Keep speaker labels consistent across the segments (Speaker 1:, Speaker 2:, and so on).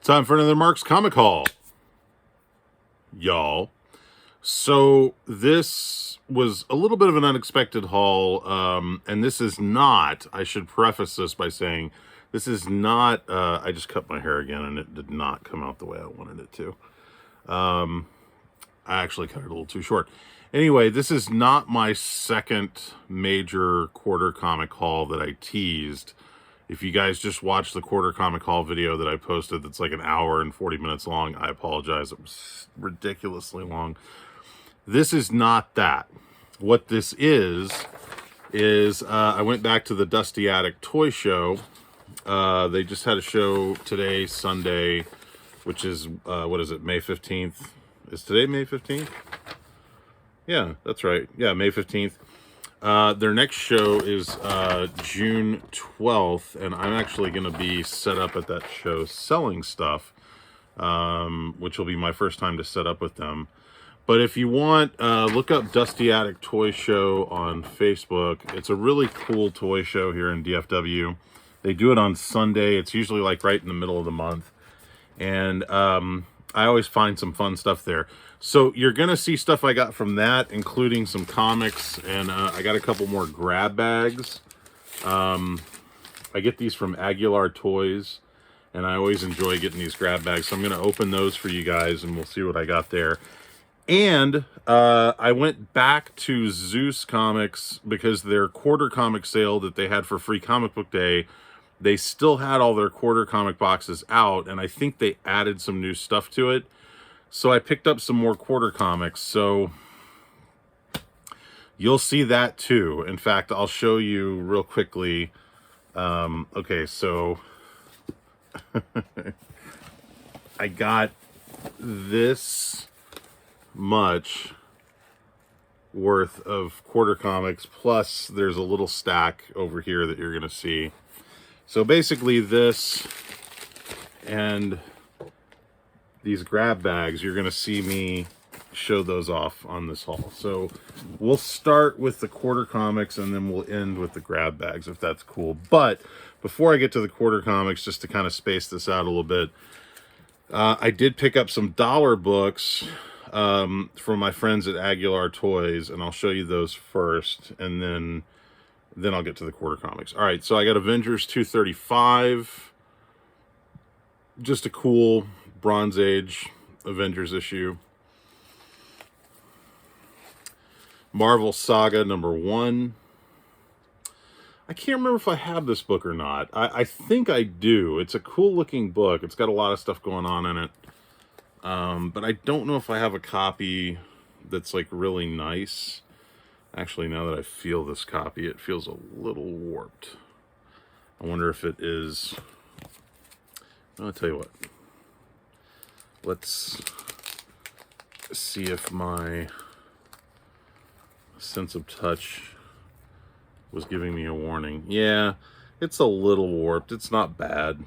Speaker 1: Time for another Mark's Comic Haul, y'all. So this was a little bit of an unexpected haul, and this is not, I should preface this by saying, this is not, I just cut my hair again and it did not come out the way I wanted it to. I actually cut it a little too short. Anyway, this is not my second major quarter comic haul that I teased. If you guys just watched the quarter comic haul video that I posted that's like an hour and 40 minutes long, I apologize. It was ridiculously long. This is not that. What this is I went back to the Dusty Attic Toy Show. They just had a show today, Sunday, which is, what is it, May 15th? Is today May 15th? Yeah, that's right. Yeah, May 15th. Their next show is June 12th, and I'm actually going to be set up at that show selling stuff, which will be my first time to set up with them. But if you want, look up Dusty Attic Toy Show on Facebook. It's a really cool toy show here in DFW. They do it on Sunday. It's usually like right in the middle of the month. And I always find some fun stuff there. So you're going to see stuff I got from that, including some comics, and I got a couple more grab bags. I get these from Aguilar Toys, and I always enjoy getting these grab bags. So I'm going to open those for you guys, and we'll see what I got there. And I went back to Zeus Comics because their quarter comic sale that they had for Free Comic Book Day, they still had all their quarter comic boxes out, and I think they added some new stuff to it. So I picked up some more quarter comics, so you'll see that too. In fact, I'll show you real quickly. Okay, so I got this much worth of quarter comics, plus there's a little stack over here that you're going to see. So basically this and these grab bags, you're going to see me show those off on this haul. So we'll start with the quarter comics and then we'll end with the grab bags, if that's cool. But before I get to the quarter comics, just to kind of space this out a little bit, I did pick up some dollar books from my friends at Aguilar Toys, and I'll show you those first, and then I'll get to the quarter comics. All right, so I got Avengers 235. Just a cool Bronze Age Avengers issue. Marvel Saga #1. I can't remember if I have this book or not. I think I do. It's a cool looking book. It's got a lot of stuff going on in it. But I don't know if I have a copy that's like really nice. Actually, now that I feel this copy, it feels a little warped. I wonder if it is. I'll tell you what. Let's see if my sense of touch was giving me a warning. Yeah, it's a little warped. It's not bad.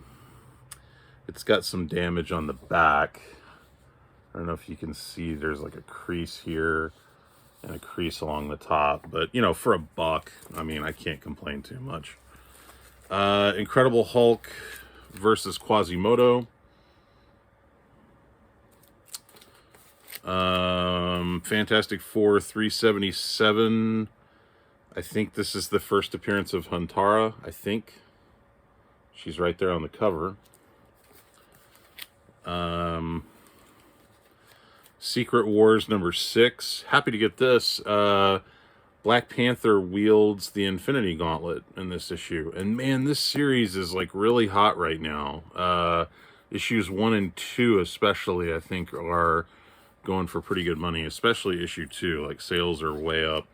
Speaker 1: It's got some damage on the back. I don't know if you can see, there's like a crease here and a crease along the top. But, you know, for a buck, I mean, I can't complain too much. Incredible Hulk versus Quasimodo. Fantastic Four 377. I think this is the first appearance of Huntara, I think. She's right there on the cover. Secret Wars #6. Happy to get this. Black Panther wields the Infinity Gauntlet in this issue. And man, this series is like really hot right now. Issues 1 and 2 especially, I think, are going for pretty good money, especially issue 2. Like, sales are way up.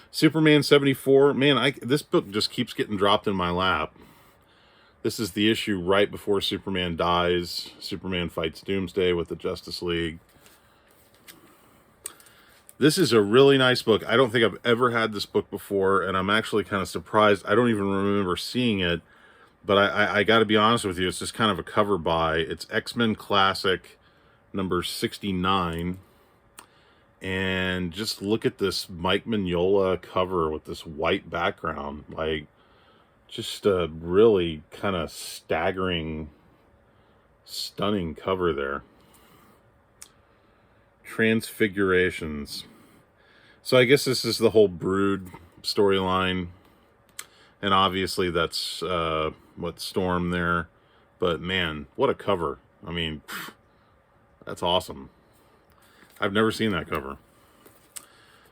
Speaker 1: Superman 74. Man, this book just keeps getting dropped in my lap. This is the issue right before Superman dies. Superman fights Doomsday with the Justice League. This is a really nice book. I don't think I've ever had this book before, and I'm actually kind of surprised. I don't even remember seeing it, but I got to be honest with you, it's just kind of a cover buy. It's X-Men Classic #69. And just look at this Mike Mignola cover with this white background. Like, just a really kind of staggering Stunning cover there. Transfigurations. So I guess this is the whole Brood storyline. And obviously that's what Storm there. But man, what a cover. I mean, that's awesome. I've never seen that cover.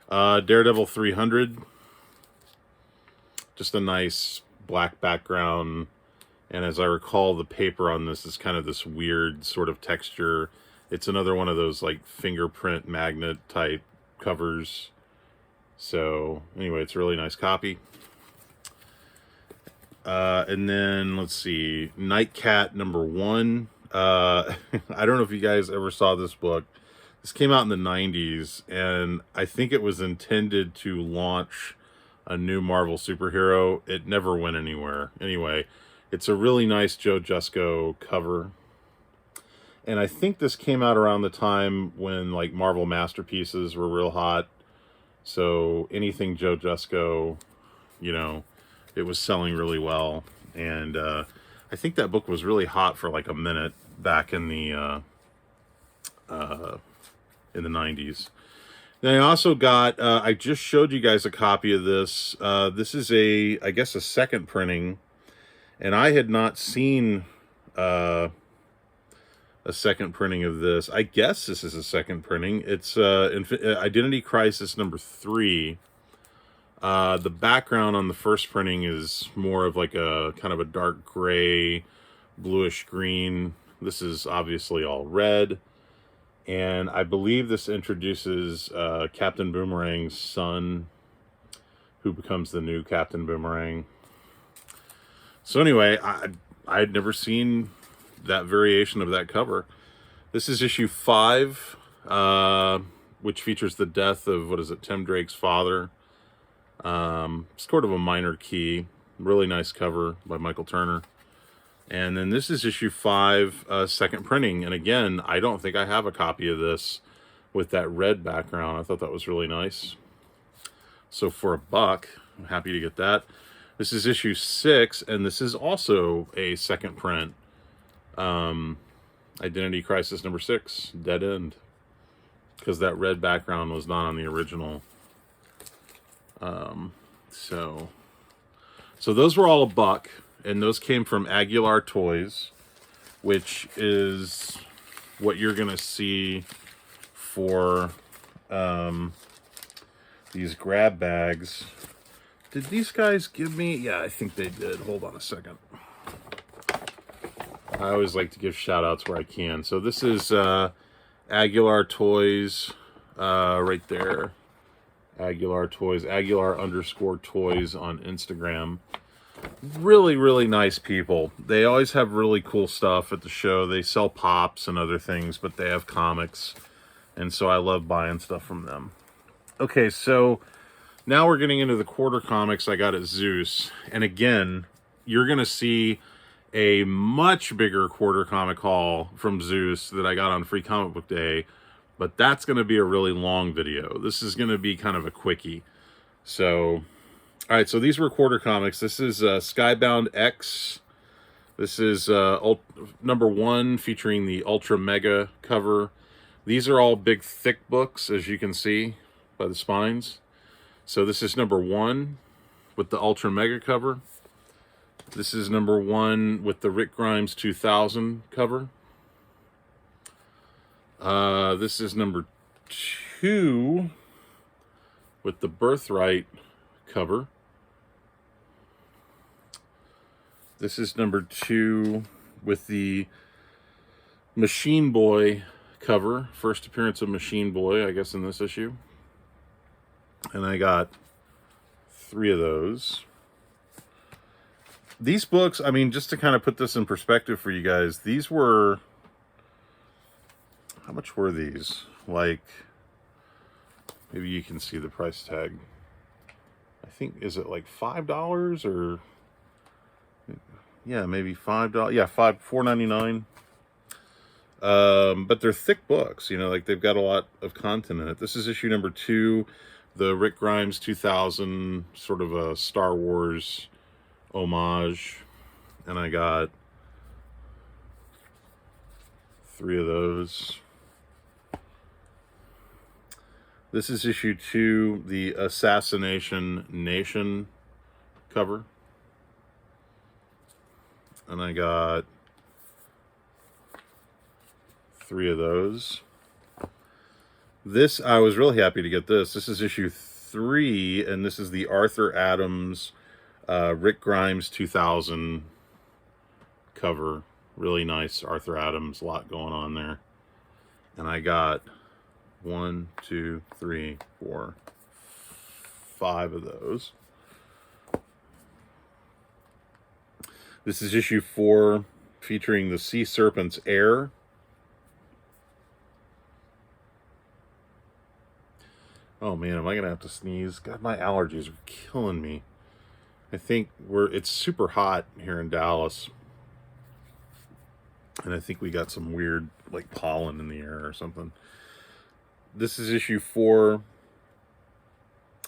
Speaker 1: Daredevil 300. Just a nice black background. And as I recall, the paper on this is kind of this weird sort of texture. It's another one of those like fingerprint magnet type covers. So anyway, it's a really nice copy. And then let's see, Nightcat #1. I don't know if you guys ever saw this book. This came out in the 90s, and I think it was intended to launch a new Marvel superhero. It never went anywhere. Anyway, it's a really nice Joe Jusko cover. And I think this came out around the time when like Marvel Masterpieces were real hot. So anything Joe Jusko, you know, it was selling really well. And I think that book was really hot for like a minute back in the 90s. Then I also got, I just showed you guys a copy of this. This is I guess a second printing. And I had not seen a second printing of this. I guess this is a second printing. It's Identity Crisis #3. The background on the first printing is more of like a kind of a dark gray, bluish green. This is obviously all red. And I believe this introduces Captain Boomerang's son, who becomes the new Captain Boomerang. So anyway, I had never seen that variation of that cover. This is issue 5, which features the death of, what is it, Tim Drake's father. Sort of a minor key. Really nice cover by Michael Turner. And then this is issue 5, second printing. And again, I don't think I have a copy of this with that red background. I thought that was really nice. So for $1, I'm happy to get that. This is issue 6, and this is also a second print. Identity Crisis #6, Dead End. Because that red background was not on the original. So those were all $1, and those came from Aguilar Toys, which is what you're going to see for these grab bags. Did these guys give me? Yeah, I think they did. Hold on a second. I always like to give shout outs where I can. So this is Aguilar Toys right there. Aguilar Toys, Aguilar_toys on Instagram. Really, really nice people. They always have really cool stuff at the show. They sell pops and other things, but they have comics. And so I love buying stuff from them. Okay, so now we're getting into the quarter comics I got at Zeus. And again, you're going to see a much bigger quarter comic haul from Zeus that I got on Free Comic Book Day. But that's going to be a really long video. This is going to be kind of a quickie. So, all right, so these were quarter comics. This is Skybound X. This is #1 featuring the Ultra Mega cover. These are all big, thick books, as you can see by the spines. So this is #1 with the Ultra Mega cover. This is #1 with the Rick Grimes 2000 cover. This is #2 with the Birthright cover. This is #2 with the Machine Boy cover. First appearance of Machine Boy, I guess, in this issue. And I got 3 of those. These books, I mean, just to kind of put this in perspective for you guys, these were... How much were these? Like, maybe you can see the price tag. I think, is it like $5 or... Yeah, maybe $5. Yeah, $4.99. But they're thick books, you know, like they've got a lot of content in it. This is issue #2, the Rick Grimes 2000, sort of a Star Wars homage. And I got 3 of those. This is issue 2, the Assassination Nation cover. And I got 3 of those. This, I was really happy to get this. This is issue 3, and this is the Arthur Adams, Rick Grimes 2000 cover. Really nice Arthur Adams, a lot going on there. And I got 1, 2, 3, 4, 5 of those. This is issue 4, featuring the Sea Serpent's heir. Oh man, am I gonna have to sneeze? God, my allergies are killing me. I think it's super hot here in Dallas. And I think we got some weird, like, pollen in the air or something. This is issue 4,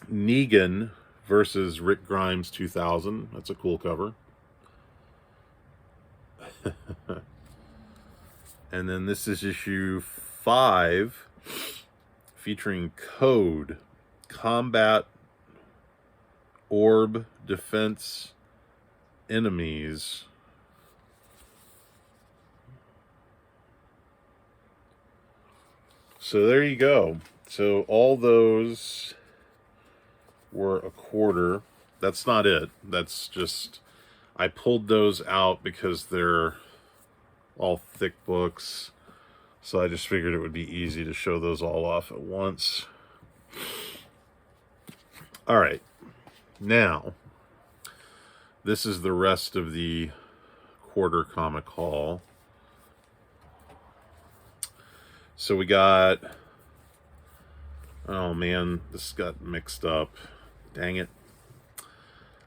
Speaker 1: Negan versus Rick Grimes 2000. That's a cool cover. And then this is issue 5, featuring Code, Combat Orb Defense Enemies. So there you go. So all those were a quarter. That's not it. That's just, I pulled those out because they're all thick books. So I just figured it would be easy to show those all off at once. All right. Now, this is the rest of the quarter comic haul. So we got, oh man, this got mixed up. Dang it.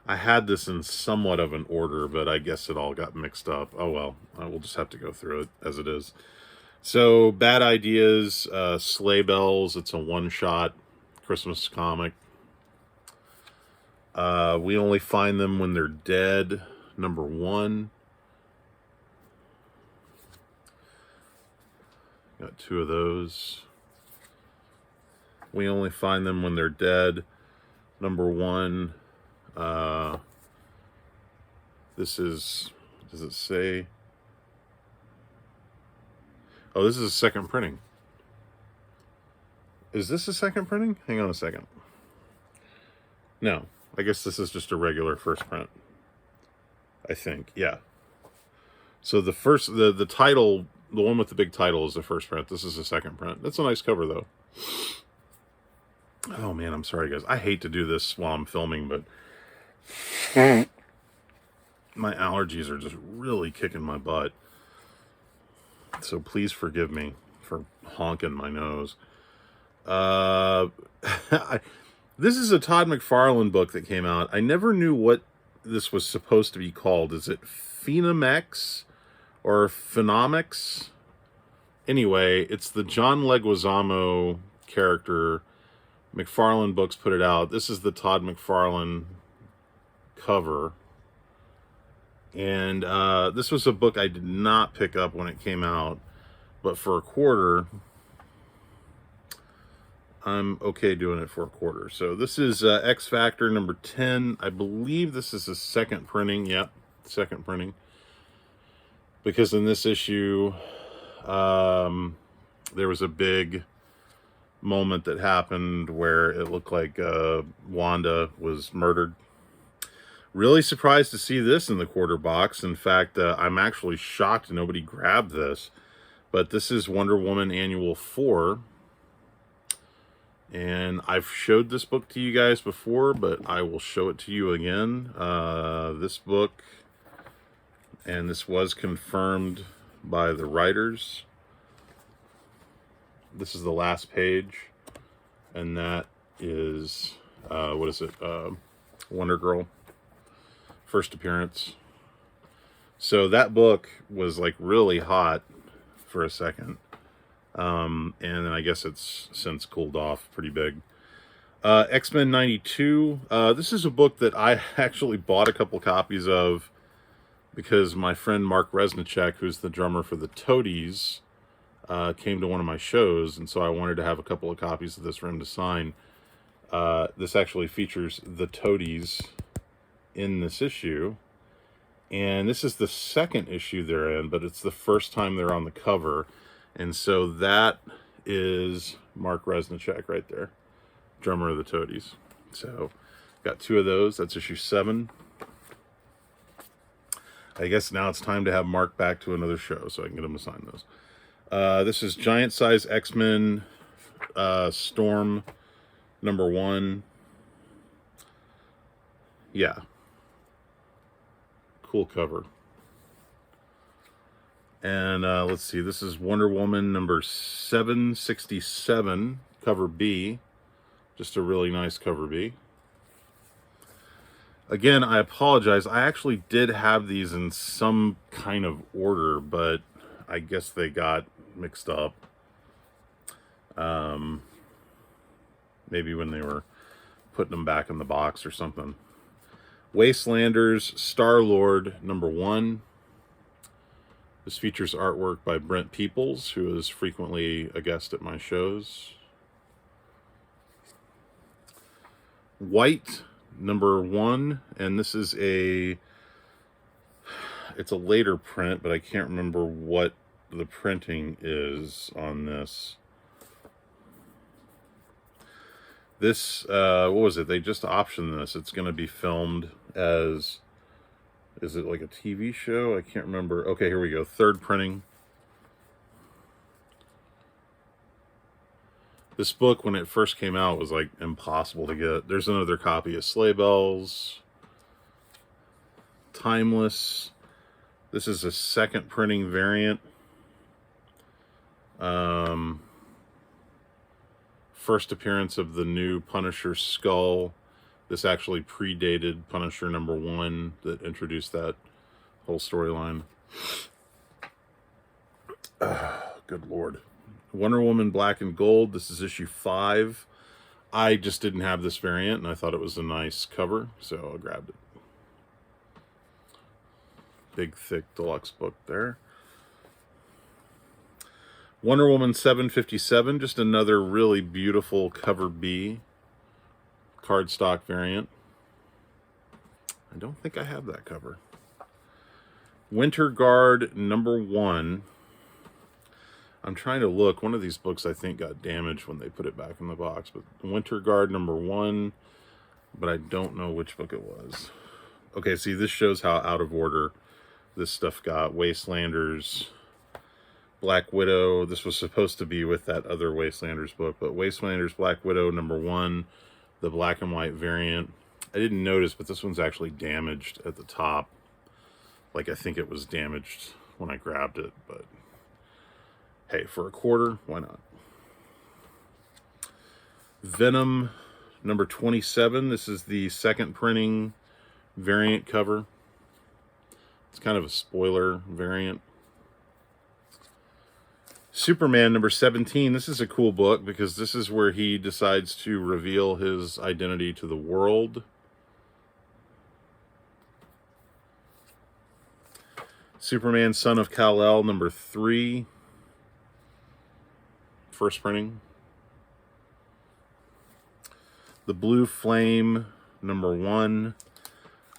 Speaker 1: I had this in somewhat of an order, but I guess it all got mixed up. Oh well, I will just have to go through it as it is. So, Bad Ideas, Sleigh Bells, it's a one-shot Christmas comic. We Only Find Them When They're Dead, number 1. Got 2 of those. We Only Find Them When They're Dead, number 1. This is, does it say? Oh, this is a second printing. Is this a second printing? Hang on a second. No, I guess this is just a regular first print. I think, yeah. So the first, the title, the one with the big title is the first print. This is the second print. That's a nice cover, though. Oh, man, I'm sorry, guys. I hate to do this while I'm filming, but my allergies are just really kicking my butt. So please forgive me for honking my nose. This is a Todd McFarlane book that came out. I never knew what this was supposed to be called. Is it Phenomex or Phenomics? Anyway, it's the John Leguizamo character. McFarlane Books put it out. This is the Todd McFarlane cover. And this was a book I did not pick up when it came out, but for a quarter, I'm okay doing it for a quarter. So this is X Factor number 10. I believe this is a second printing. Yep, second printing. Because in this issue, there was a big moment that happened where it looked like Wanda was murdered. Really surprised to see this in the quarter box. In fact, I'm actually shocked nobody grabbed this. But this is Wonder Woman Annual 4. And I've showed this book to you guys before, but I will show it to you again. This book, and this was confirmed by the writers. This is the last page. And that is, what is it? Wonder Girl. First appearance. So that book was like really hot for a second. And then I guess it's since cooled off pretty big. X-Men 92. This is a book that I actually bought a couple copies of because my friend Mark Resnicek, who's the drummer for the Toadies, came to one of my shows, and so I wanted to have a couple of copies of this for him to sign. This actually features the Toadies in this issue, and this is the second issue they're in, but it's the first time they're on the cover, and so that is Mark Resnicek right there, drummer of the Toadies. So got 2 of those. That's issue 7. I guess now it's time to have Mark back to another show so I can get him to sign those. This is Giant Size X-Men Storm #1. Yeah. Cool cover. And let's see. This is Wonder Woman number 767, cover B. Just a really nice cover B. Again, I apologize. I actually did have these in some kind of order, but I guess they got mixed up. Maybe when they were putting them back in the box or something. Wastelanders Star-Lord #1. This features artwork by Brent Peoples, who is frequently a guest at my shows. White #1, and this is it's a later print, but I can't remember what the printing is on this. This, what was it? They just optioned this. It's going to be filmed as, is it like a TV show? I can't remember. Okay, here we go. 3rd printing. This book, when it first came out, was like impossible to get. There's another copy of Sleigh Bells. Timeless. This is a 2nd printing variant. First appearance of the new Punisher skull. This actually predated Punisher #1 that introduced that whole storyline. Good Lord. Wonder Woman Black and Gold. This is issue 5. I just didn't have this variant, and I thought it was a nice cover, so I grabbed it. Big, thick deluxe book there. Wonder Woman 757, just another really beautiful cover B. Cardstock variant. I don't think I have that cover. Winter Guard #1. I'm trying to look. One of these books I think got damaged when they put it back in the box. But Winter Guard #1. But I don't know which book it was. Okay, see, this shows how out of order this stuff got. Wastelanders, Black Widow. This was supposed to be with that other Wastelanders book. But Wastelanders, Black Widow #1. The black and white variant. I didn't notice, but this one's actually damaged at the top. Like, I think it was damaged when I grabbed it, but hey, for $0.25, why not? Venom #27. This is the 2nd printing variant cover. It's kind of a spoiler variant. Superman #17. This is a cool book because this is where he decides to reveal his identity to the world. Superman Son of Kal-El #3. First printing. The Blue Flame #1.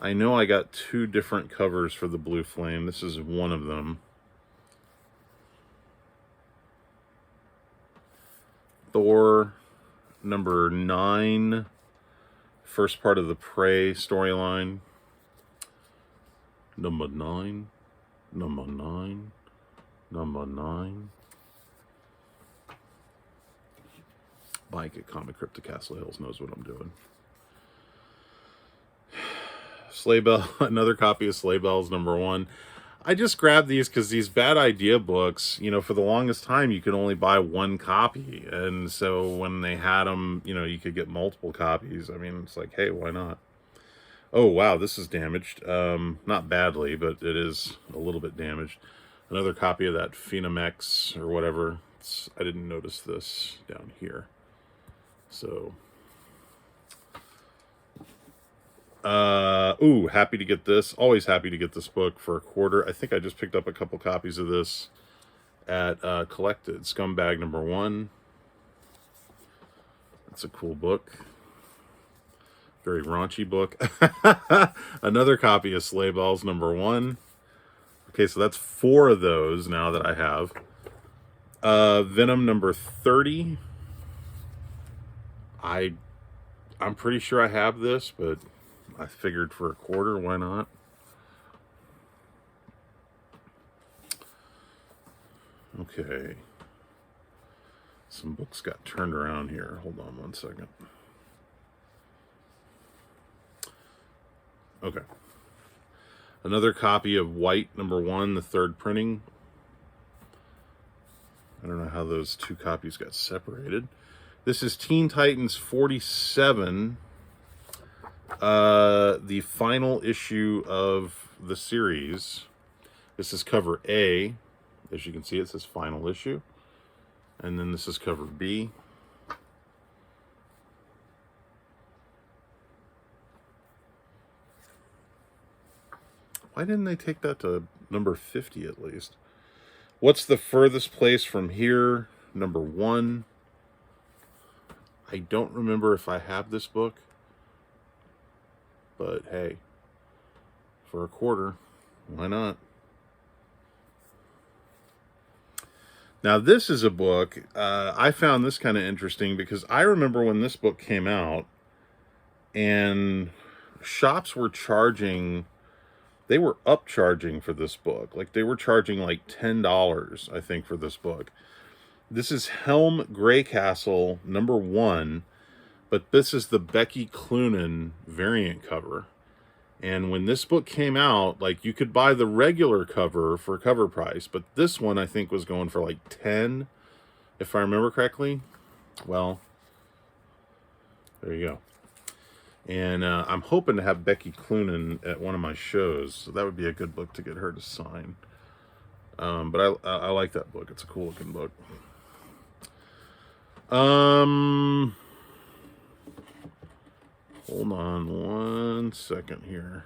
Speaker 1: I know I got 2 different covers for the Blue Flame. This is one of them. Thor #9, first part of the Prey storyline. Number 9. Mike at Comic Crypto Castle Hills knows what I'm doing. Sleigh Bell, another copy of Sleigh Bells #1. I just grabbed these because these bad idea books, you know, for the longest time, you could only buy 1 copy. And so when they had them, you know, you could get multiple copies. I mean, it's like, hey, why not? Oh, wow, this is damaged. Not badly, but it is a little bit damaged. Another copy of that Phenom X or whatever. I didn't notice this down here. So, ooh, happy to get this. Always happy to get this book for $0.25. I think I just picked up a couple copies of this at Collected. Scumbag #1. That's a cool book. Very raunchy book. Another copy of Sleigh Bells #1. Okay, so that's 4 of those now that I have. Venom #30. I'm pretty sure I have this, but I figured for a quarter, why not? Okay. Some books got turned around here. Hold on one second. Okay. Another copy of White #1, the 3rd printing. I don't know how those 2 copies got separated. This is Teen Titans 47, the final issue of the series. This is cover A. As you can see, it says final issue. And then this is cover B. Why didn't they take that to number 50 at least? What's the furthest place from here? #1. I don't remember if I have this book. But hey, for a quarter, why not? Now this is a book, I found this kind of interesting because I remember when this book came out and shops were charging, they were upcharging for this book. Like they were charging like $10, I think, for this book. This is Helm Greycastle #1, but this is the Becky Cloonan variant cover. And when this book came out, like you could buy the regular cover for cover price, but this one I think was going for like 10, if I remember correctly. Well, there you go. And I'm hoping to have Becky Cloonan at one of my shows, so that would be a good book to get her to sign. But I like that book. It's a cool looking book. Hold on one second here.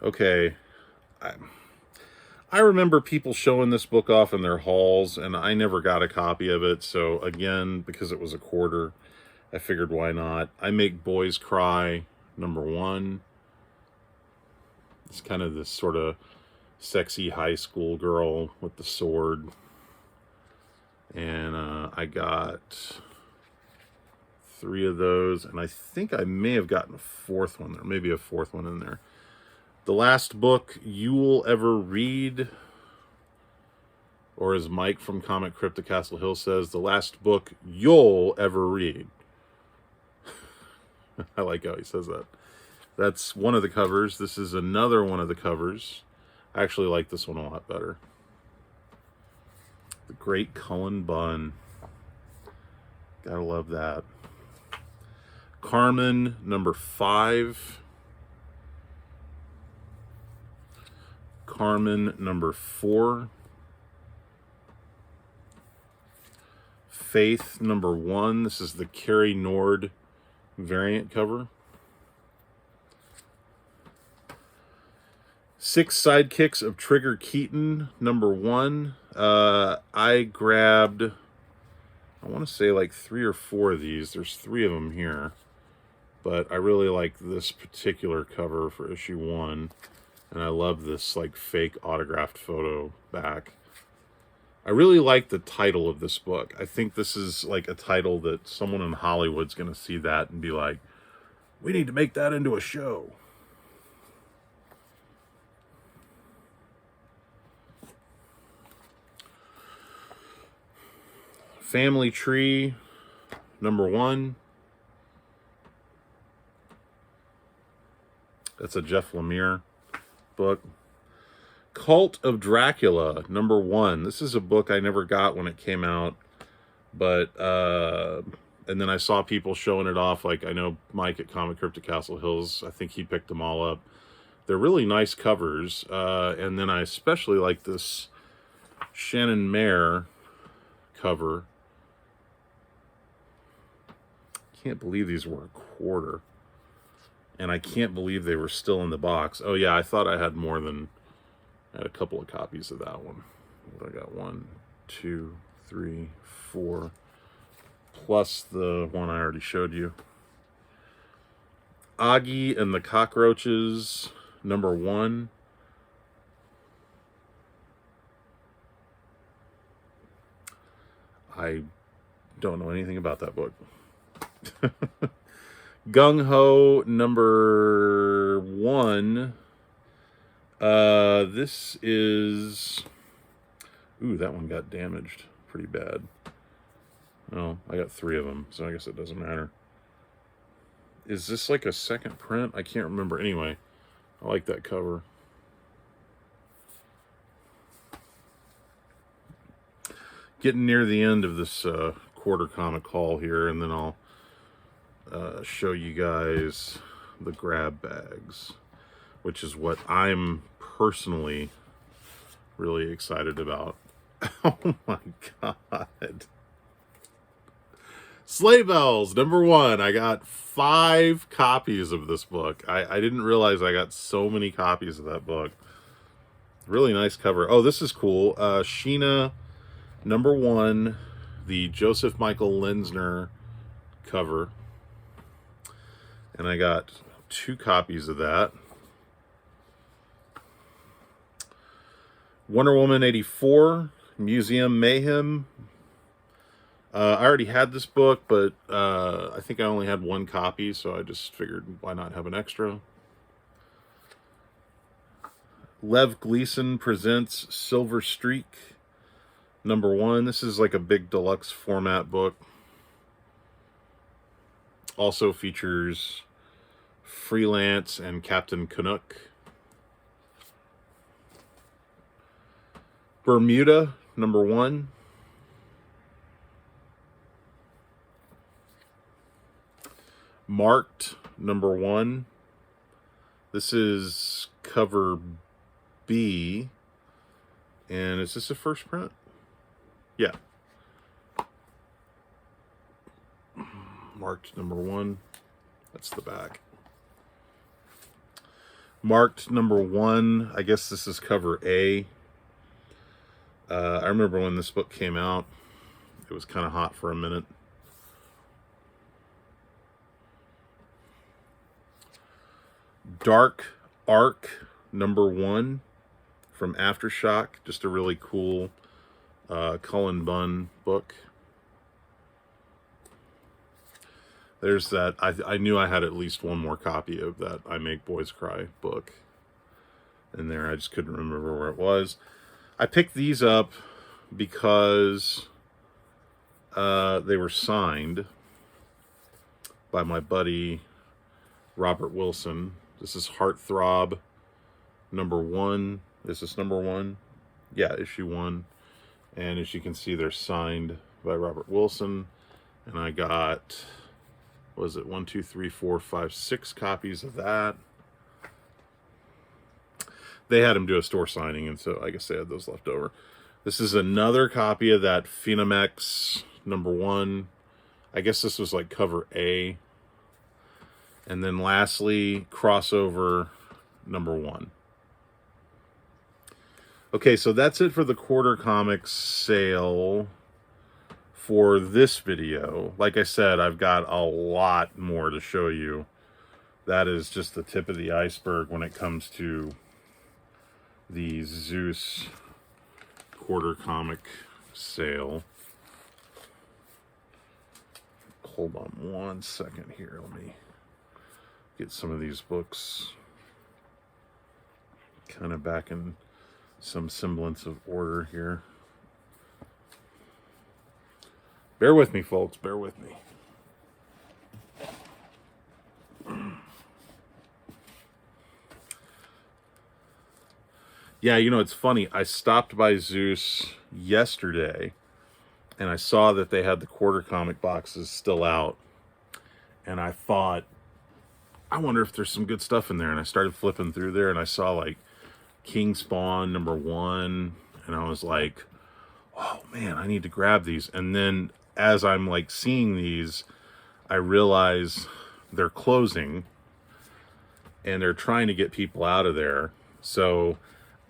Speaker 1: Okay. I remember people showing this book off in their halls, and I never got a copy of it. So again, because it was a quarter, I figured why not. I Make Boys Cry #1. It's kind of this sort of sexy high school girl with the sword. And I got 3 of those, and I think I may have gotten a 4th one there, maybe a 4th one in there. The last book you'll ever read, or as Mike from Comic Crypt to Castle Hill says, the last book you'll ever read. I like how he says that. That's one of the covers. This is another one of the covers. I actually like this one a lot better. The Great Cullen Bunn. Gotta love that. Carmen #5. Carmen #4. Faith #1. This is the Carrie Nord variant cover. 6 Sidekicks of Trigger Keaton #1. I grabbed, I want to say like 3 or 4 of these. There's 3 of them here. But I really like this particular cover for issue 1. And I love this like fake autographed photo back. I really like the title of this book. I think this is like a title that someone in Hollywood's going to see that and be like, we need to make that into a show. Family Tree #1. That's a Jeff Lemire book. Cult of Dracula #1. This is a book I never got when it came out, but and then I saw people showing it off. Like I know Mike at Comic Crypt to Castle Hills. I think he picked them all up. They're really nice covers, and then I especially like this Shannon Mayer cover. Can't believe these were a quarter. And I can't believe they were still in the box. Oh yeah, I thought I had more than, I had a couple of copies of that one. what I got? 1, 2, 3, 4, plus the one I already showed you. Augie and the Cockroaches, #1. I don't know anything about that book. Gung Ho, #1. This is... Ooh, that one got damaged pretty bad. Oh, I got 3 of them, so I guess it doesn't matter. Is this like a second print? I can't remember. Anyway, I like that cover. Getting near the end of this quarter comic haul here, and then I'll show you guys the grab bags, which is what I'm personally really excited about. Oh my god. Sleigh Bells, #1. I got 5 copies of this book. I didn't realize I got so many copies of that book. Really nice cover. Oh, this is cool. Sheena, #1, the Joseph Michael Lensner cover. And I got 2 copies of that. Wonder Woman 84, Museum Mayhem. I already had this book, but I think I only had 1 copy, so I just figured why not have an extra. Lev Gleason presents Silver Streak, #1. This is like a big deluxe format book. Also features Freelance and Captain Canuck. Bermuda, #1. Marked, #1. This is cover B. And is this a first print? Yeah. Marked, #1. That's the back. Marked, #1. I guess this is cover A. I remember when this book came out, it was kind of hot for a minute. Dark Arc, #1 from Aftershock. Just a really cool Cullen Bunn book. There's that. I knew I had at least 1 more copy of that I Make Boys Cry book in there. I just couldn't remember where it was. I picked these up because they were signed by my buddy Robert Wilson. This is Heartthrob, #1. Is this #1? Yeah, issue 1. And as you can see, they're signed by Robert Wilson. And I got, what was it, 1, 2, 3, 4, 5, 6 copies of that. They had him do a store signing, and so I guess they had those left over. This is another copy of that Phenomex #1. I guess this was like cover A. And then lastly, crossover #1. Okay, so that's it for the quarter comics sale for this video. Like I said, I've got a lot more to show you. That is just the tip of the iceberg when it comes to the Zeus quarter comic sale. Hold on 1 second here. Let me get some of these books kind of back in some semblance of order here. Bear with me, folks. Bear with me. Yeah, you know, it's funny. I stopped by Zeus yesterday, and I saw that they had the quarter comic boxes still out. And I thought, I wonder if there's some good stuff in there. And I started flipping through there, and I saw, like, King Spawn #1. And I was like, oh, man, I need to grab these. And then as I'm, like, seeing these, I realize they're closing, and they're trying to get people out of there. So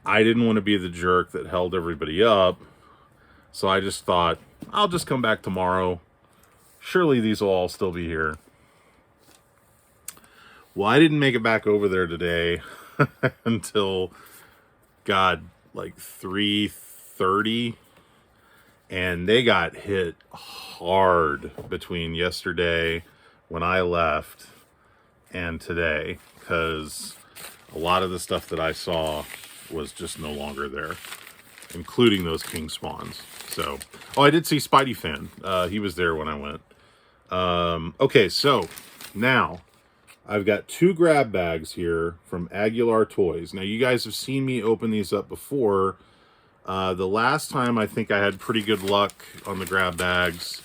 Speaker 1: I didn't want to be the jerk that held everybody up. So I just thought, I'll just come back tomorrow. Surely these will all still be here. Well, I didn't make it back over there today until, God, like 3:30. And they got hit hard between yesterday when I left and today, because a lot of the stuff that I saw was just no longer there, including those king spawns. So, oh, I did see Spidey Fan. He was there when I went. Okay, so now I've got 2 grab bags here from Aguilar Toys. Now, you guys have seen me open these up before. The last time, I think I had pretty good luck on the grab bags.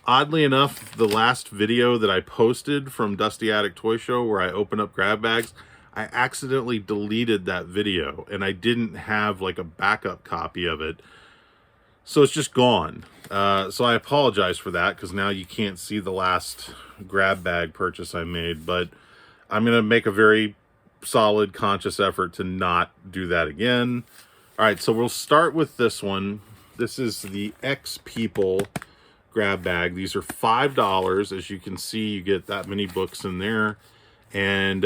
Speaker 1: Oddly enough, the last video that I posted from Dusty Attic Toy Show where I opened up grab bags, I accidentally deleted that video, and I didn't have like a backup copy of it. So it's just gone. So I apologize for that, because now you can't see the last grab bag purchase I made, but I'm going to make a very solid, conscious effort to not do that again. All right, so we'll start with this one. This is the X People grab bag. These are $5. As you can see, you get that many books in there. And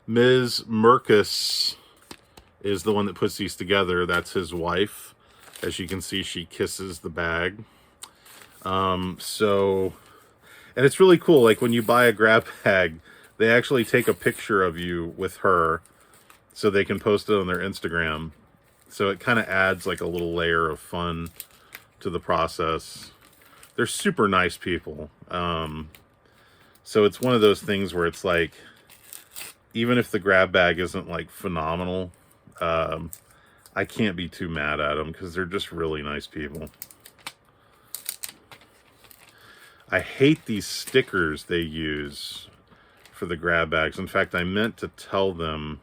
Speaker 1: Ms. Mercus is the one that puts these together. That's his wife. As you can see, she kisses the bag. And it's really cool. Like when you buy a grab bag, they actually take a picture of you with her so they can post it on their Instagram. So it kind of adds like a little layer of fun to the process. They're super nice people. So it's one of those things where it's like, even if the grab bag isn't like phenomenal, I can't be too mad at them because they're just really nice people. I hate these stickers they use for the grab bags. In fact, I meant to tell them,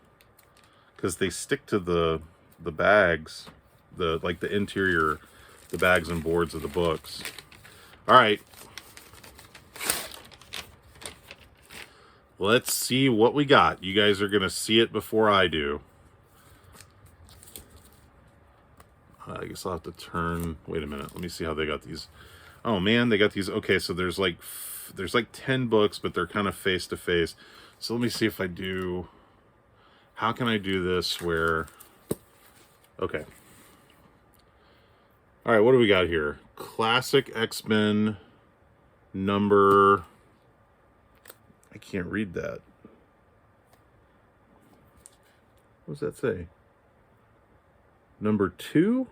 Speaker 1: because they stick to the bags, the interior, the bags and boards of the books. All right. Let's see what we got. You guys are going to see it before I do. I guess I'll have to turn. Wait a minute. Let me see how they got these. Oh man, they got these. Okay, so there's like 10 books, but they're kind of face to face. So let me see if I do. How can I do this where? Okay. All right, what do we got here? Classic X-Men number. I can't read that. What does that say? Number 2?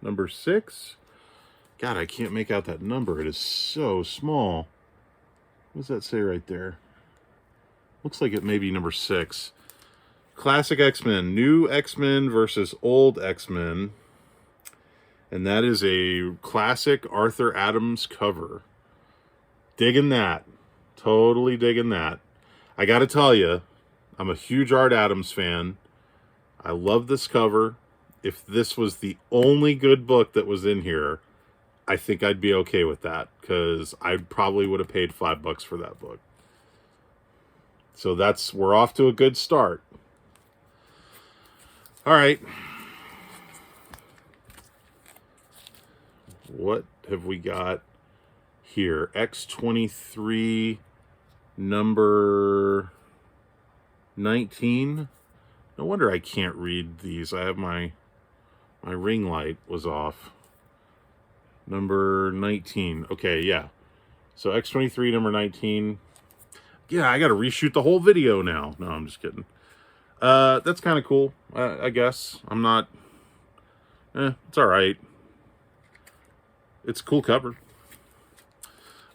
Speaker 1: Number 6? God, I can't make out that number. It is so small. What does that say right there? Looks like it may be number 6. Classic X-Men. New X-Men versus old X-Men. And that is a classic Arthur Adams cover. Digging that. Totally digging that. I got to tell you, I'm a huge Art Adams fan. I love this cover. If this was the only good book that was in here, I think I'd be okay with that, because I probably would have paid $5 for that book. So we're off to a good start. All right. What have we got here? X-23 number 19. No wonder I can't read these. I have my ring light was off. Number 19. Okay, yeah. So X-23 number 19. Yeah, I got to reshoot the whole video now. No, I'm just kidding. That's kind of cool, I guess. I'm not... it's all right. It's a cool cover.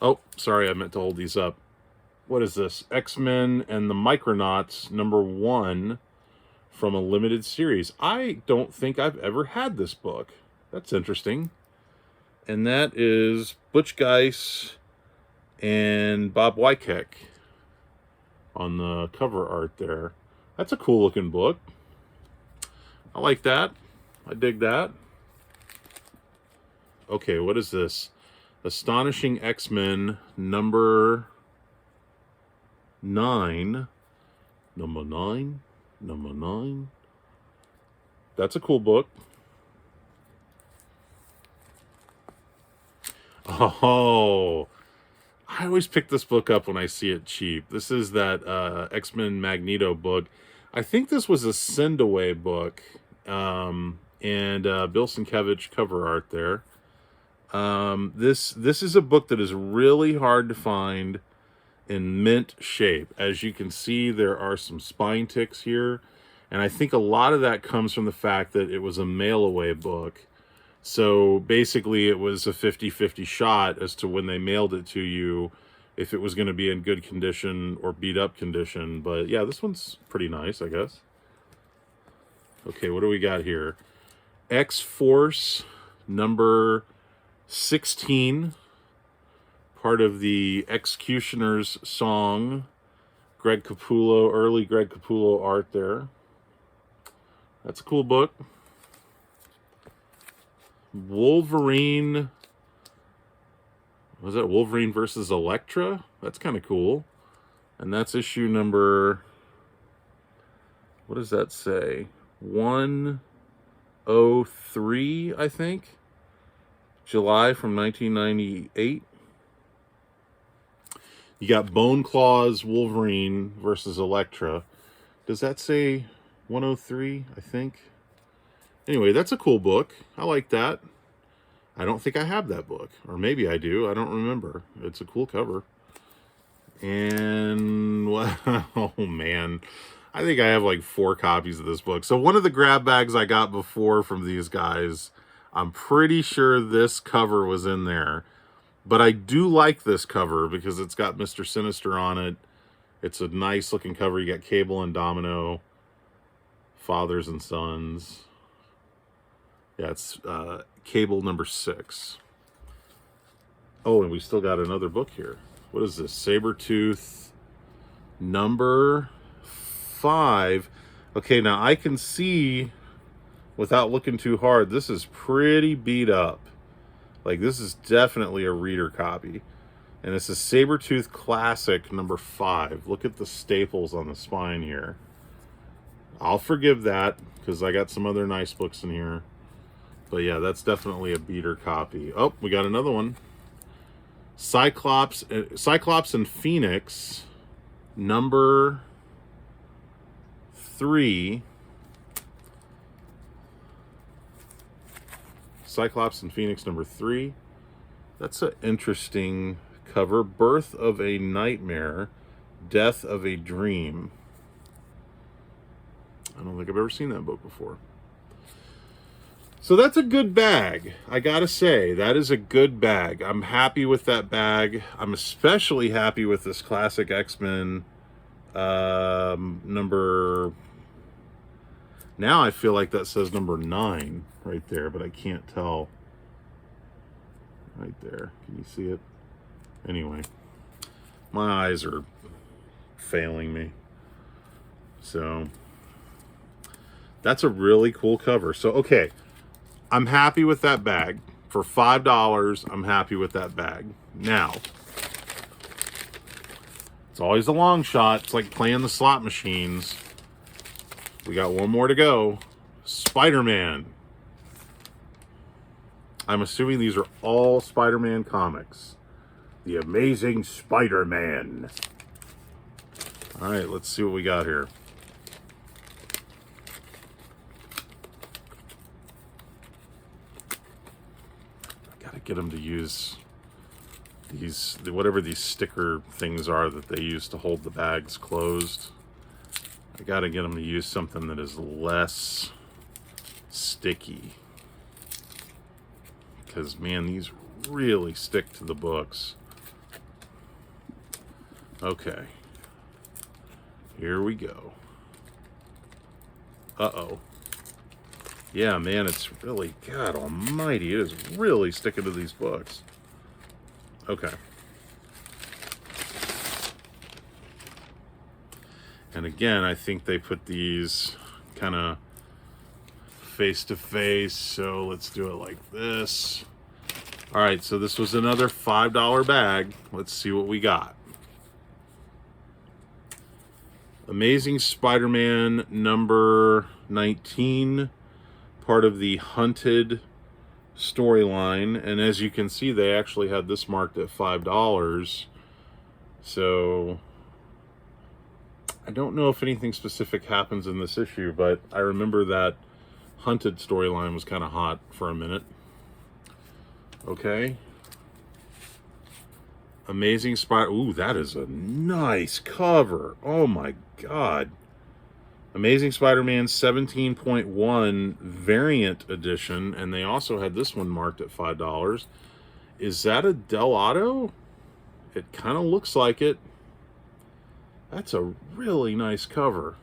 Speaker 1: Oh, sorry, I meant to hold these up. What is this? X-Men and the Micronauts number 1 from a limited series. I don't think I've ever had this book. That's interesting. And that is Butch Guice and Bob Wykeck on the cover art there. That's a cool looking book. I like that. I dig that. Okay, what is this? Astonishing X-Men number 9. Number 9. That's a cool book. Oh, I always pick this book up when I see it cheap. This is that X-Men Magneto book. I think this was a send-away book. And Bill Sienkiewicz cover art there. This is a book that is really hard to find in mint shape. As you can see, there are some spine ticks here. And I think a lot of that comes from the fact that it was a mail-away book. So basically it was a 50-50 shot as to when they mailed it to you, if it was going to be in good condition or beat up condition. But yeah, this one's pretty nice, I guess. Okay, what do we got here? X-Force number 16, part of the Executioner's song. Greg Capullo, early Greg Capullo art there. That's a cool book. Wolverine. Was that Wolverine versus Elektra? That's kind of cool. And that's issue number, what does that say? 103, I think. July from 1998. You got Bone Claws Wolverine versus Elektra. Does that say 103, I think? Anyway, that's a cool book. I like that. I don't think I have that book. Or maybe I do. I don't remember. It's a cool cover. And, oh man. I think I have like 4 copies of this book. So one of the grab bags I got before from these guys, I'm pretty sure this cover was in there. But I do like this cover because it's got Mr. Sinister on it. It's a nice looking cover. You got Cable and Domino. Fathers and Sons. Yeah, it's Cable number 6. Oh, and we still got another book here. What is this? Sabretooth number 5. Okay, now I can see, without looking too hard, this is pretty beat up. Like, this is definitely a reader copy. And it's a Sabretooth Classic number 5. Look at the staples on the spine here. I'll forgive that, because I got some other nice books in here. But yeah, that's definitely a beater copy. Oh, we got another one. Cyclops and Phoenix, number 3. Cyclops and Phoenix number 3. That's an interesting cover. Birth of a Nightmare, Death of a Dream. I don't think I've ever seen that book before. So that's a good bag. I gotta say, that is a good bag. I'm happy with that bag. I'm especially happy with this classic X-Men number... Now I feel like that says number 9 right there, but I can't tell. Right there. Can you see it? Anyway, my eyes are failing me. So that's a really cool cover. So, okay. I'm happy with that bag. For $5, I'm happy with that bag. Now, it's always a long shot. It's like playing the slot machines. We got one more to go. Spider-Man. I'm assuming these are all Spider-Man comics. The Amazing Spider-Man. All right, let's see what we got here. Get them to use these, whatever these sticker things are that they use to hold the bags closed. I gotta get them to use something that is less sticky, because man, these really stick to the books. Okay, here we go. Uh-oh. Yeah, man, it's really, God almighty, it is really sticking to these books. Okay. And again, I think they put these kind of face to face, so let's do it like this. All right, so this was another $5 bag. Let's see what we got. Amazing Spider-Man number 19. part of the Hunted storyline, and as you can see, they actually had this marked at $5. So I don't know if anything specific happens in this issue, but I remember that Hunted storyline was kind of hot for a minute. Okay. Amazing Spider... Ooh, that is a nice cover. Oh my god. Amazing Spider-Man 17.1 Variant Edition, and they also had this one marked at $5. Is that a Del Auto? It kind of looks like it. That's a really nice cover.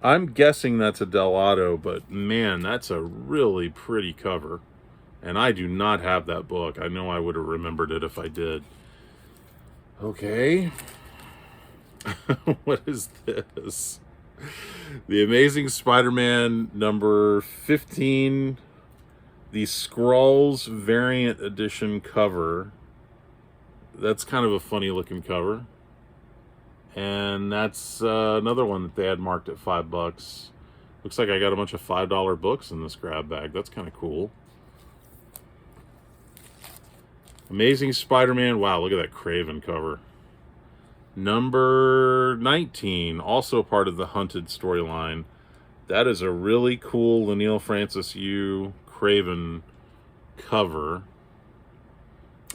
Speaker 1: I'm guessing that's a Del Auto, but man, that's a really pretty cover. And I do not have that book. I know I would have remembered it if I did. Okay. What is this? The Amazing Spider-Man number 15, the Skrulls Variant Edition cover. That's kind of a funny looking cover. And that's another one that they had marked at $5. Looks like I got a bunch of $5 books in this grab bag. That's kind of cool. Amazing Spider-Man. Wow, look at that Craven cover. Number 19, also part of the Hunted storyline. That is a really cool Leinil Francis Yu Craven cover.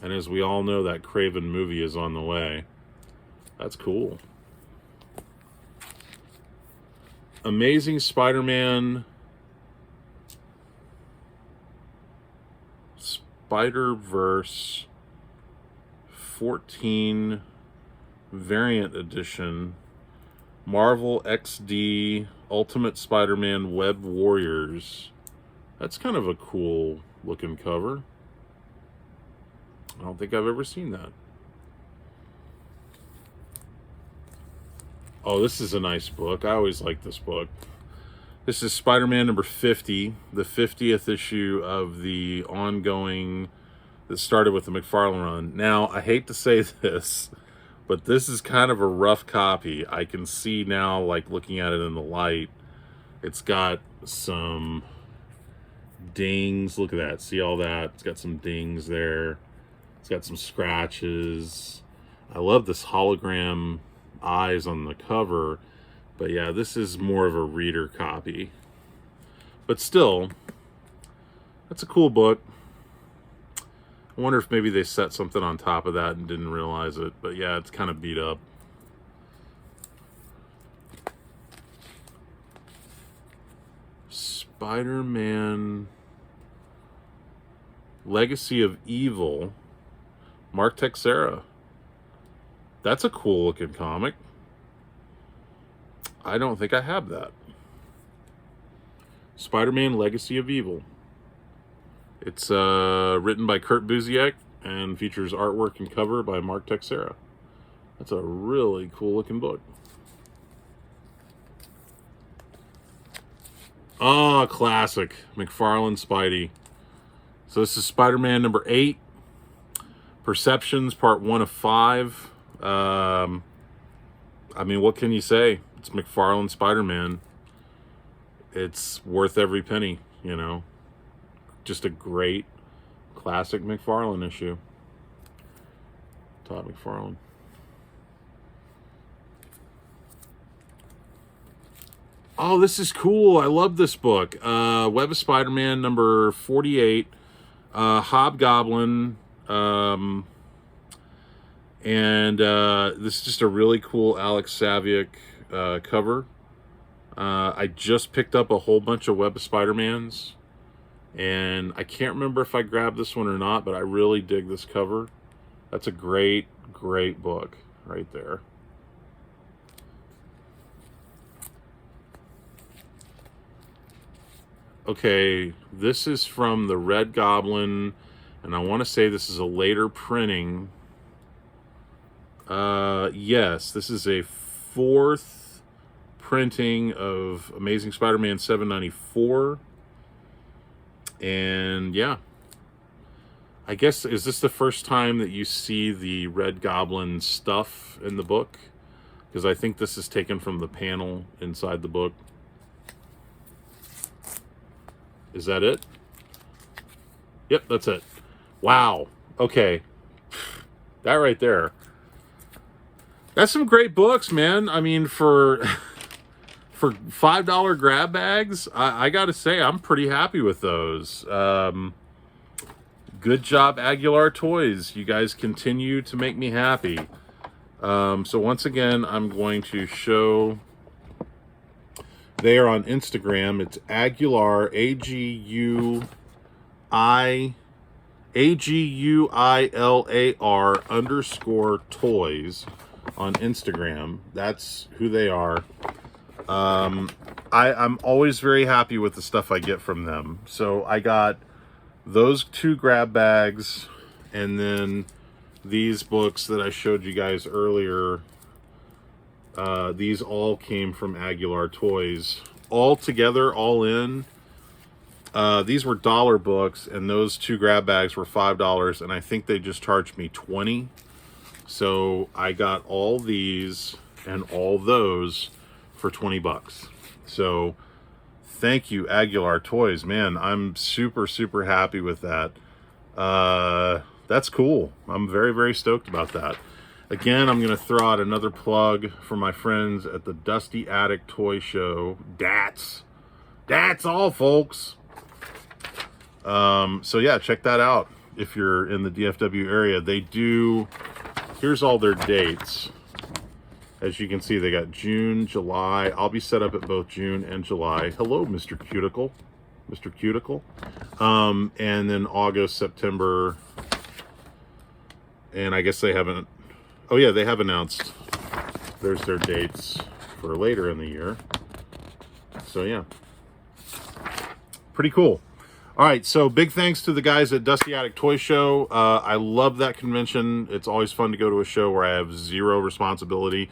Speaker 1: And as we all know, that Craven movie is on the way. That's cool. Amazing Spider-Man Spider-Verse 14 Variant Edition, Marvel XD Ultimate Spider-Man Web Warriors. That's kind of a cool looking cover. I don't think I've ever seen that. Oh, this is a nice book. I always like this book. This is Spider-Man number 50, the 50th issue of the ongoing that started with the McFarlane run. Now, I hate to say this, but this is kind of a rough copy. I can see now, like looking at it in the light, it's got some dings. Look at that. See all that? It's got some dings there. It's got some scratches. I love this hologram eyes on the cover, but yeah, this is more of a reader copy, but still, that's a cool book. I wonder if maybe they set something on top of that and didn't realize it, but yeah, it's kind of beat up. Spider-Man Legacy of Evil, Mark Texeira. That's a cool looking comic. I don't think I have that. Spider-Man Legacy of Evil. It's written by Kurt Busiek and features artwork and cover by Mark Texeira. That's a really cool looking book. Oh, classic. McFarlane Spidey. So this is Spider-Man number 8. Perceptions, part 1 of 5. I mean, what can you say? It's McFarlane Spider-Man. It's worth every penny, you know. Just a great classic McFarlane issue. Todd McFarlane. Oh, this is cool. I love this book. Web of Spider-Man number 48. Hobgoblin. And this is just a really cool Alex Saviuk cover. I just picked up a whole bunch of Web of Spider-Mans, and I can't remember if I grabbed this one or not, but I really dig this cover. That's a great, great book right there. Okay, this is from the Red Goblin, and I want to say this is a later printing. Yes, this is a 4th printing of Amazing Spider-Man 794. And yeah, I guess, is this the first time that you see the Red Goblin stuff in the book? because I think this is taken from the panel inside the book. Is that it? Yep, that's it. Wow. Okay. That right there. That's some great books, man. I mean, for for $5 grab bags, I gotta say, I'm pretty happy with those. Good job, Aguilar Toys. You guys continue to make me happy. So once again, I'm going to show. They are on Instagram. It's Aguilar, AGUILAR_toys on Instagram. That's who they are. I'm always very happy with the stuff I get from them. So I got those 2 grab bags, and then these books that I showed you guys earlier. These all came from Aguilar Toys. All together, all in. These were dollar books, and those 2 grab bags were $5, and I think they just charged me $20. So I got all these and all those for $20. So thank you, Aguilar Toys. Man, I'm super, super happy with that. That's cool. I'm very, very stoked about that. Again, I'm going to throw out another plug for my friends at the Dusty Attic Toy Show. That's all, folks. So yeah, check that out if you're in the DFW area. They do, here's all their dates. As you can see, they got June, July. I'll be set up at both June and July. Hello, Mr. Cuticle. Mr. Cuticle. And then August, September. And I guess they haven't, oh yeah, they have announced there's their dates for later in the year. So yeah, pretty cool. All right, so big thanks to the guys at Dusty Attic Toy Show. I love that convention. It's always fun to go to a show where I have zero responsibility.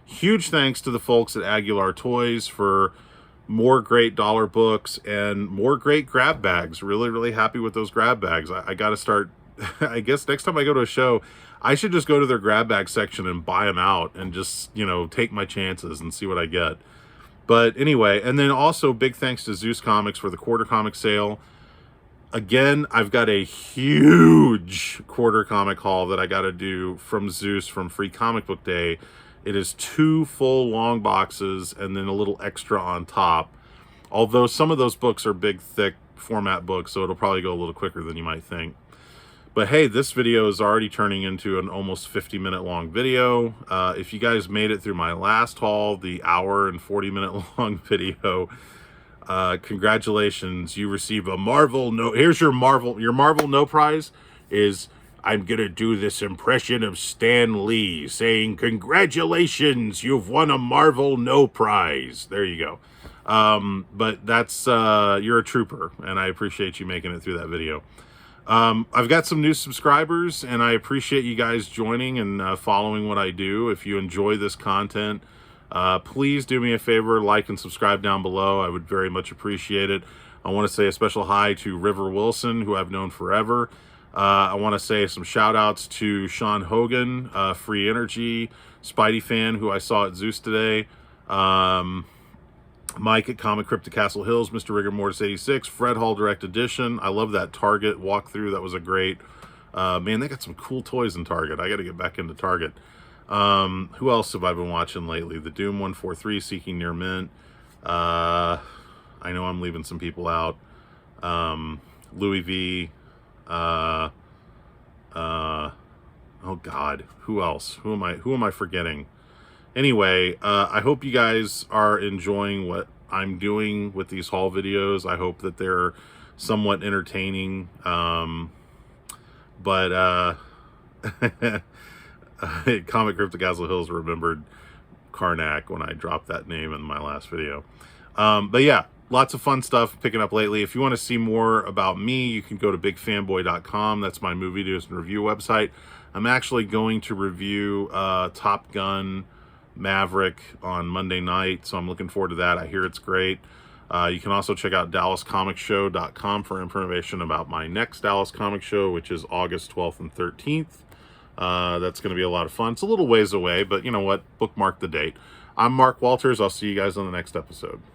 Speaker 1: Huge thanks to the folks at Aguilar Toys for more great dollar books and more great grab bags. Really, really happy with those grab bags. I got to start, I guess next time I go to a show, I should just go to their grab bag section and buy them out and just, you know, take my chances and see what I get. But anyway, and then also big thanks to Zeus Comics for the quarter comic sale. Again, I've got a huge quarter comic haul that I got to do from Zeus from Free Comic Book Day. It is 2 full long boxes and then a little extra on top. Although some of those books are big, thick format books, so it'll probably go a little quicker than you might think. But hey, this video is already turning into an almost 50-minute long video. If you guys made it through my last haul, the hour and 40-minute long video, congratulations, you receive a Marvel no. Here's your Marvel no prize is I'm gonna do this impression of Stan Lee saying congratulations, you've won a Marvel no prize. There you go. But that's you're a trooper, and I appreciate you making it through that video. I've got some new subscribers, and I appreciate you guys joining and following what I do. If you enjoy this content, please do me a favor, like and subscribe down below. I would very much appreciate it. I want to say a special hi to River Wilson, who I've known forever. I want to say some shout outs to Sean Hogan, Free Energy, Spidey Fan, who I saw at Zeus today, Mike at Comic Crypto Castle Hills, Mr. Rigor Mortis 86, Fred Hall Direct Edition. I love that Target walkthrough. That was a great, man, they got some cool toys in Target. I got to get back into Target. Who else have I been watching lately? The Doom 143, Seeking Near Mint. I know I'm leaving some people out. Louis V. Oh God, who else? Who am I forgetting? Anyway, I hope you guys are enjoying what I'm doing with these haul videos. I hope that they're somewhat entertaining. But Comic Crypto Castle Hills remembered Karnak when I dropped that name in my last video. But yeah, lots of fun stuff picking up lately. If you want to see more about me, you can go to bigfanboy.com. That's my movie news and review website. I'm actually going to review Top Gun Maverick on Monday night, so I'm looking forward to that. I hear it's great. You can also check out DallasComicShow.com for information about my next Dallas Comic Show, which is August 12th and 13th. That's going to be a lot of fun. It's a little ways away, but you know what? Bookmark the date. I'm Mark Walters. I'll see you guys on the next episode.